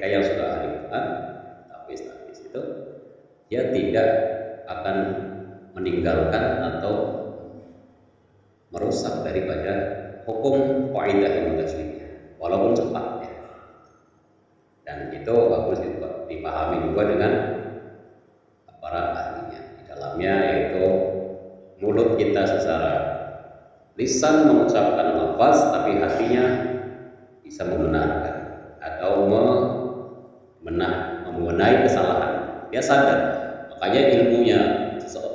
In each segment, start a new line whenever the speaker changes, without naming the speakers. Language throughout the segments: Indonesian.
mereka yang sudah ahli Quran, tahfiz itu dia tidak akan meninggalkan atau merusak daripada hukum kaidah ilmu tajwidnya walaupun cepat ya. Dan itu harus dipahami juga dengan para ahlinya. Di dalamnya yaitu mulut kita secara lisan mengucapkan lafaz, tapi hatinya bisa membenarkan atau membenahi kesalahan. Dia sadar. Makanya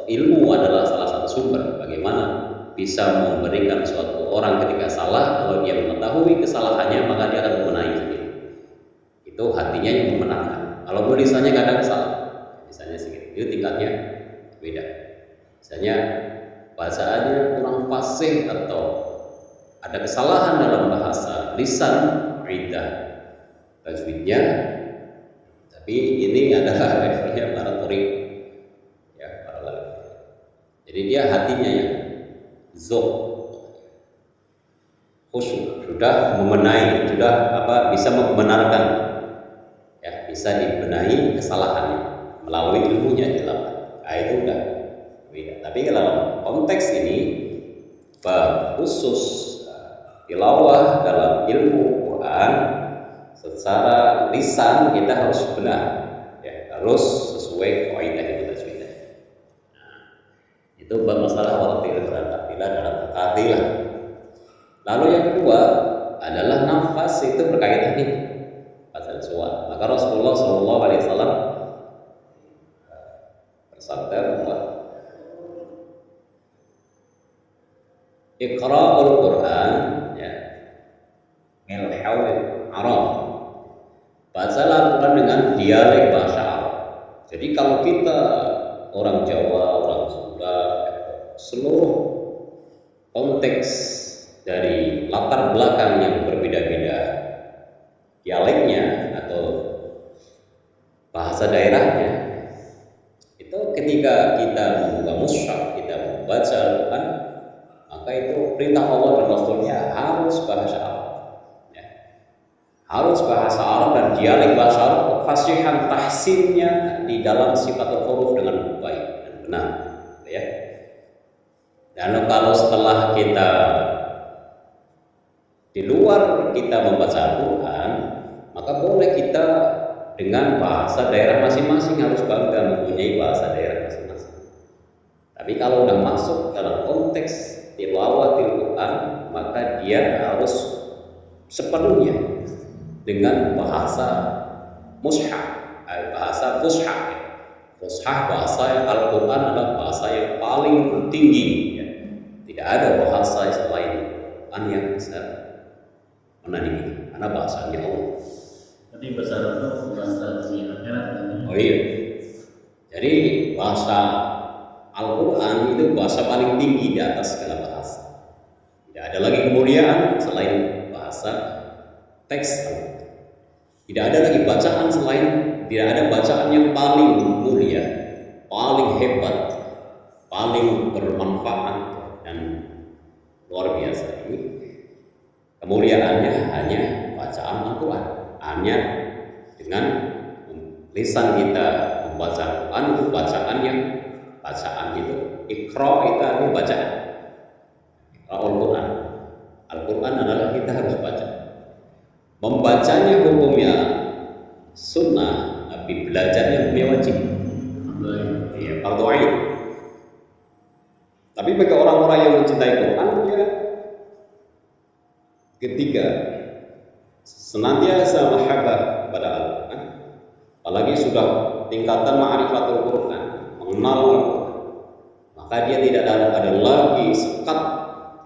ilmu adalah salah satu sumber bagaimana bisa memberikan suatu orang ketika salah. Kalau dia mengetahui kesalahannya, maka dia akan membenahi sendiri. Itu hatinya yang membenarkan. Kalau lisannya kadang salah, misalnya sedikit, itu tingkatnya beda. Misalnya bacaannya kurang fasih atau ada kesalahan dalam bahasa lisan kaidah tajwidnya, tapi ini adalah levelnya para torik ya, para level. Jadi dia hatinya yang khusyuk, sudah membenahi, sudah bisa membenarkan ya, bisa dibenahi kesalahannya melalui ilmunya di dalam. Nah, itu udah beda. Tapi kalau konteks ini khusus tilawah dalam ilmu Quran secara lisan kita harus benar ya, harus sesuai kaidah ilmu tajwid. Nah, itu masalah warattil tartilah dalam tartilah. Lalu yang kedua adalah nafas, itu berkaitan nih pasal suara. Maka Rasulullah SAW bersabda bahwa Iqra'ul Quran ya min hawlil Arab. Bacalah Al-Quran dengan dialek bahasa Arab. Jadi kalau kita orang Jawa, orang Sunda, seluruh konteks dari latar belakang yang berbeda-beda dialeknya atau bahasa daerahnya, itu ketika kita membuka mushaf, kita membaca Al-Quran, maka itu perintah Allah dan Rasulnya harus bahasa Arab ya. Harus bahasa Arab dan dialek bahasa Arab, fasihan tahsinnya di dalam sifat huruf dengan baik dan benar ya. Dan kalau setelah kita di luar kita membaca Al-Quran, maka boleh kita dengan bahasa daerah masing-masing, harus bangga mempunyai bahasa daerah masing-masing. Tapi kalau sudah masuk dalam konteks tilawatil Quran, maka dia harus sepenuhnya dengan bahasa mushaf, bahasa fushah. Fushah, bahasa yang Al-Quran adalah bahasa yang paling tinggi ya. Tidak ada bahasa selain Quran yang bisa menandingi, karena bahasanya Allah.
Jadi bahasa Arab itu bahasa dunia akhirat kan?
Oh iya. Jadi bahasa Al-Quran itu bahasa paling tinggi di atas segala bahasa. Tidak ada lagi kemuliaan selain bahasa teks. Tidak ada lagi bacaan selain, tidak ada bacaan yang paling mulia, paling hebat, paling bermanfaat dan luar biasa. Ini kemuliaannya hanya bacaan Al-Quran, hanya dengan lisan kita membaca Al-Quran, itu bacaan itu Iqra, itu artinya bacaan. Al-Quran, Al-Quran adalah kita harus baca. Membacanya hukumnya sunnah, tapi belajarnya hukumnya wajib. Iya, fardhu ain. Tapi bagi orang-orang yang mencintai Quran, dia ketiga senantiasa mahabbah pada Al-Quran, apalagi sudah tingkatan ma'rifatul Quran, mengenal Al-Quran, maka dia tidak ada lagi sekat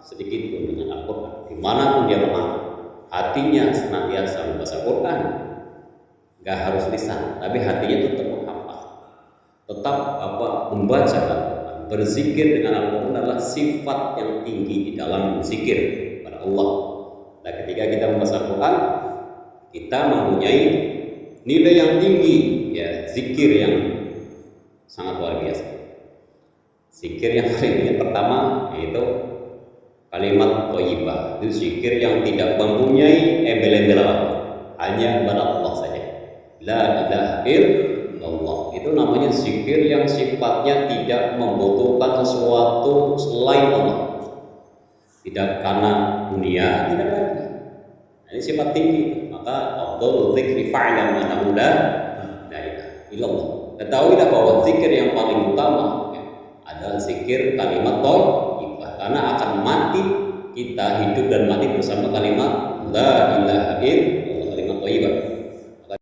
sedikit pun dengan Al-Quran. Dimanapun dia berada, hatinya senantiasa membaca Quran, nggak harus lisan, tapi hatinya tetap menghafal, tetap membaca Al-Quran. Berzikir dengan Al-Quran adalah sifat yang tinggi di dalam berzikir pada Allah. Nah, ketika kita membaca Al-Quran, kita mempunyai nilai yang tinggi ya, zikir yang sangat luar biasa. Zikir yang paling tinggi pertama yaitu kalimat thayyibah, itu zikir yang tidak mempunyai embel-embel apa, hanya kepada Allah saja. La ilaha illallah. Itu namanya zikir yang sifatnya tidak membutuhkan sesuatu selain Allah. Tidak karena dunia, tidak lagi. Ini sifat tinggi. Maka afdhalul dzikri fa'lam annahu la ilaha illallah. Ketahuilah bahwa zikir yang paling utama adalah zikir kalimat thayyibah, karena akan mati kita, hidup dan mati bersama kalimat la ilaha illallah, kalimat thayyibah.